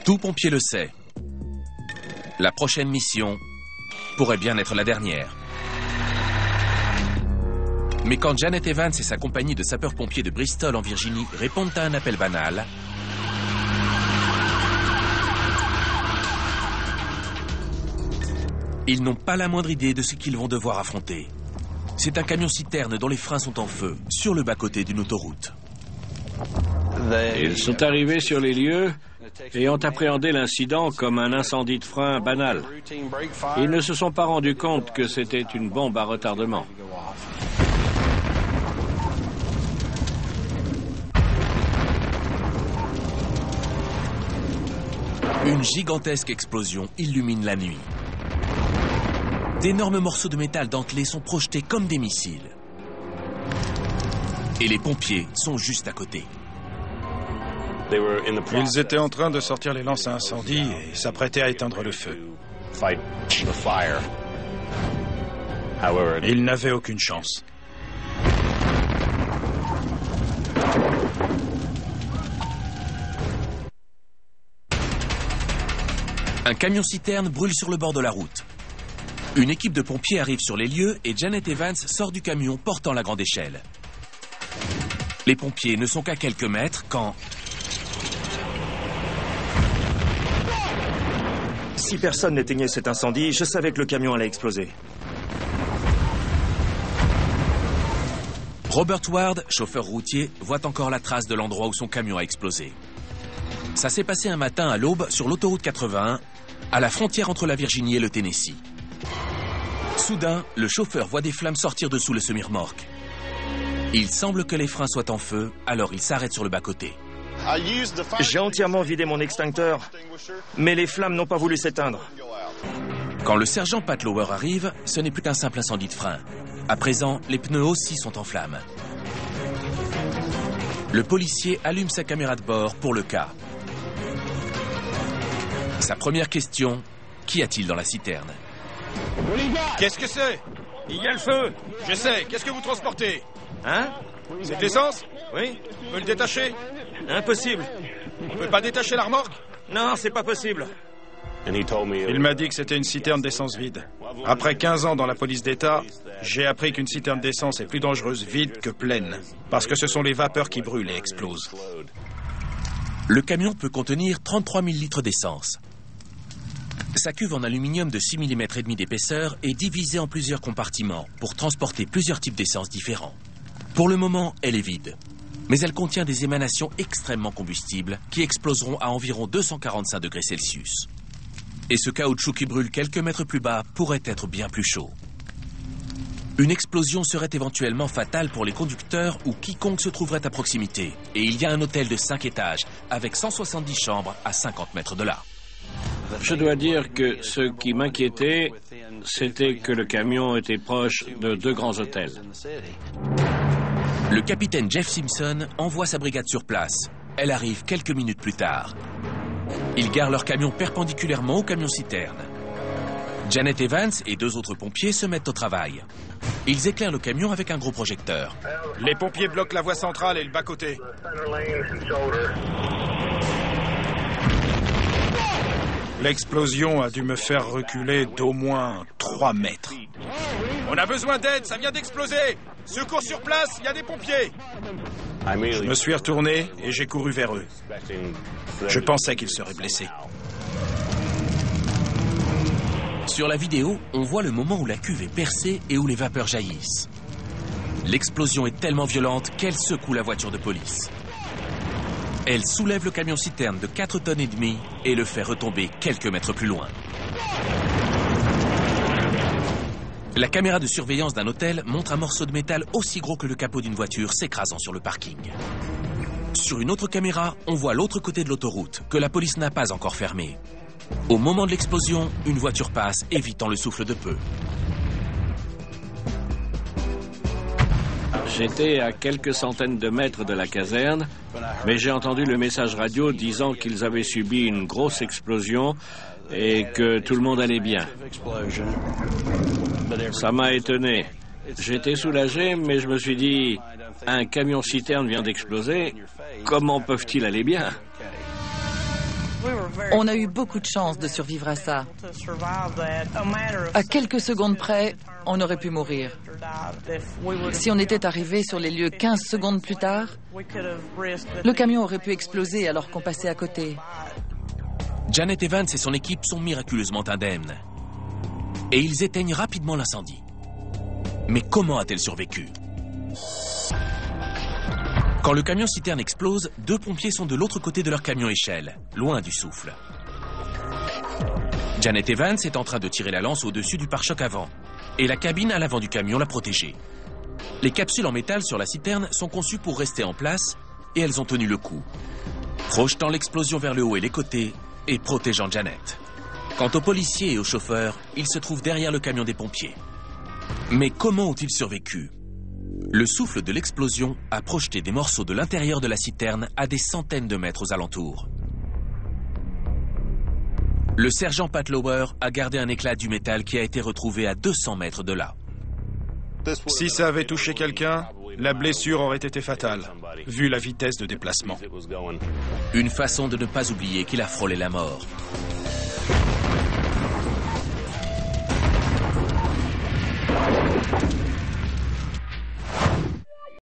Tout pompier le sait. La prochaine mission pourrait bien être la dernière. Mais quand Janet Evans et sa compagnie de sapeurs-pompiers de Bristol en Virginie répondent à un appel banal, ils n'ont pas la moindre idée de ce qu'ils vont devoir affronter. C'est un camion-citerne dont les freins sont en feu, sur le bas-côté d'une autoroute. Ils sont arrivés sur les lieux et ont appréhendé l'incident comme un incendie de frein banal. Ils ne se sont pas rendus compte que c'était une bombe à retardement. Une gigantesque explosion illumine la nuit. D'énormes morceaux de métal dentelés sont projetés comme des missiles. Et les pompiers sont juste à côté. Ils étaient en train de sortir les lances à incendie et s'apprêtaient à éteindre le feu. Ils n'avaient aucune chance. Un camion-citerne brûle sur le bord de la route. Une équipe de pompiers arrive sur les lieux et Janet Evans sort du camion portant la grande échelle. Les pompiers ne sont qu'à quelques mètres quand... Si personne n'éteignait cet incendie, je savais que le camion allait exploser. Robert Ward, chauffeur routier, voit encore la trace de l'endroit où son camion a explosé. Ça s'est passé un matin à l'aube sur l'autoroute 81, à la frontière entre la Virginie et le Tennessee. Soudain, le chauffeur voit des flammes sortir de sous le semi-remorque. Il semble que les freins soient en feu, alors il s'arrête sur le bas-côté. J'ai entièrement vidé mon extincteur, mais les flammes n'ont pas voulu s'éteindre. Quand le sergent Pat Lower arrive, ce n'est plus qu'un simple incendie de frein. À présent, les pneus aussi sont en flammes. Le policier allume sa caméra de bord pour le cas. Sa première question, qu'y a-t-il dans la citerne? Qu'est-ce que c'est? Il y a le feu! Je sais, qu'est-ce que vous transportez? Hein? C'est de l'essence? Oui? On peut le détacher? Impossible. On peut pas détacher la remorque? Non, c'est pas possible. Il m'a dit que c'était une citerne d'essence vide. Après 15 ans dans la police d'État, j'ai appris qu'une citerne d'essence est plus dangereuse vide que pleine, parce que ce sont les vapeurs qui brûlent et explosent. Le camion peut contenir 33 000 litres d'essence. Sa cuve en aluminium de 6 mm et demi d'épaisseur est divisée en plusieurs compartiments pour transporter plusieurs types d'essence différents. Pour le moment, elle est vide. Mais elle contient des émanations extrêmement combustibles qui exploseront à environ 245 degrés Celsius. Et ce caoutchouc qui brûle quelques mètres plus bas pourrait être bien plus chaud. Une explosion serait éventuellement fatale pour les conducteurs ou quiconque se trouverait à proximité. Et il y a un hôtel de 5 étages avec 170 chambres à 50 mètres de là. Je dois dire que ce qui m'inquiétait, c'était que le camion était proche de 2 grands hôtels. Le capitaine Jeff Simpson envoie sa brigade sur place. Elle arrive quelques minutes plus tard. Ils garent leur camion perpendiculairement au camion-citerne. Janet Evans et 2 autres pompiers se mettent au travail. Ils éclairent le camion avec un gros projecteur. Les pompiers bloquent la voie centrale et le bas-côté. L'explosion a dû me faire reculer d'au moins 3 mètres. On a besoin d'aide, ça vient d'exploser! Secours sur place, il y a des pompiers! Je me suis retourné et j'ai couru vers eux. Je pensais qu'ils seraient blessés. Sur la vidéo, on voit le moment où la cuve est percée et où les vapeurs jaillissent. L'explosion est tellement violente qu'elle secoue la voiture de police. Elle soulève le camion-citerne de 4 tonnes et demie et le fait retomber quelques mètres plus loin. La caméra de surveillance d'un hôtel montre un morceau de métal aussi gros que le capot d'une voiture s'écrasant sur le parking. Sur une autre caméra, on voit l'autre côté de l'autoroute, que la police n'a pas encore fermée. Au moment de l'explosion, une voiture passe, évitant le souffle de peu. J'étais à quelques centaines de mètres de la caserne, mais j'ai entendu le message radio disant qu'ils avaient subi une grosse explosion et que tout le monde allait bien. Ça m'a étonné. J'étais soulagé, mais je me suis dit, un camion-citerne vient d'exploser, comment peuvent-ils aller bien? On a eu beaucoup de chance de survivre à ça. À quelques secondes près, on aurait pu mourir. Si on était arrivé sur les lieux 15 secondes plus tard, le camion aurait pu exploser alors qu'on passait à côté. Janet Evans et son équipe sont miraculeusement indemnes. Et ils éteignent rapidement l'incendie. Mais comment a-t-elle survécu? Quand le camion-citerne explose, 2 pompiers sont de l'autre côté de leur camion-échelle, loin du souffle. Janet Evans est en train de tirer la lance au-dessus du pare-choc avant, et la cabine à l'avant du camion l'a protégée. Les capsules en métal sur la citerne sont conçues pour rester en place, et elles ont tenu le coup, projetant l'explosion vers le haut et les côtés, et protégeant Janet. Quant aux policiers et aux chauffeurs, ils se trouvent derrière le camion des pompiers. Mais comment ont-ils survécu? Le souffle de l'explosion a projeté des morceaux de l'intérieur de la citerne à des centaines de mètres aux alentours. Le sergent Pat Lauer a gardé un éclat du métal qui a été retrouvé à 200 mètres de là. Si ça avait touché quelqu'un, la blessure aurait été fatale, vu la vitesse de déplacement. Une façon de ne pas oublier qu'il a frôlé la mort.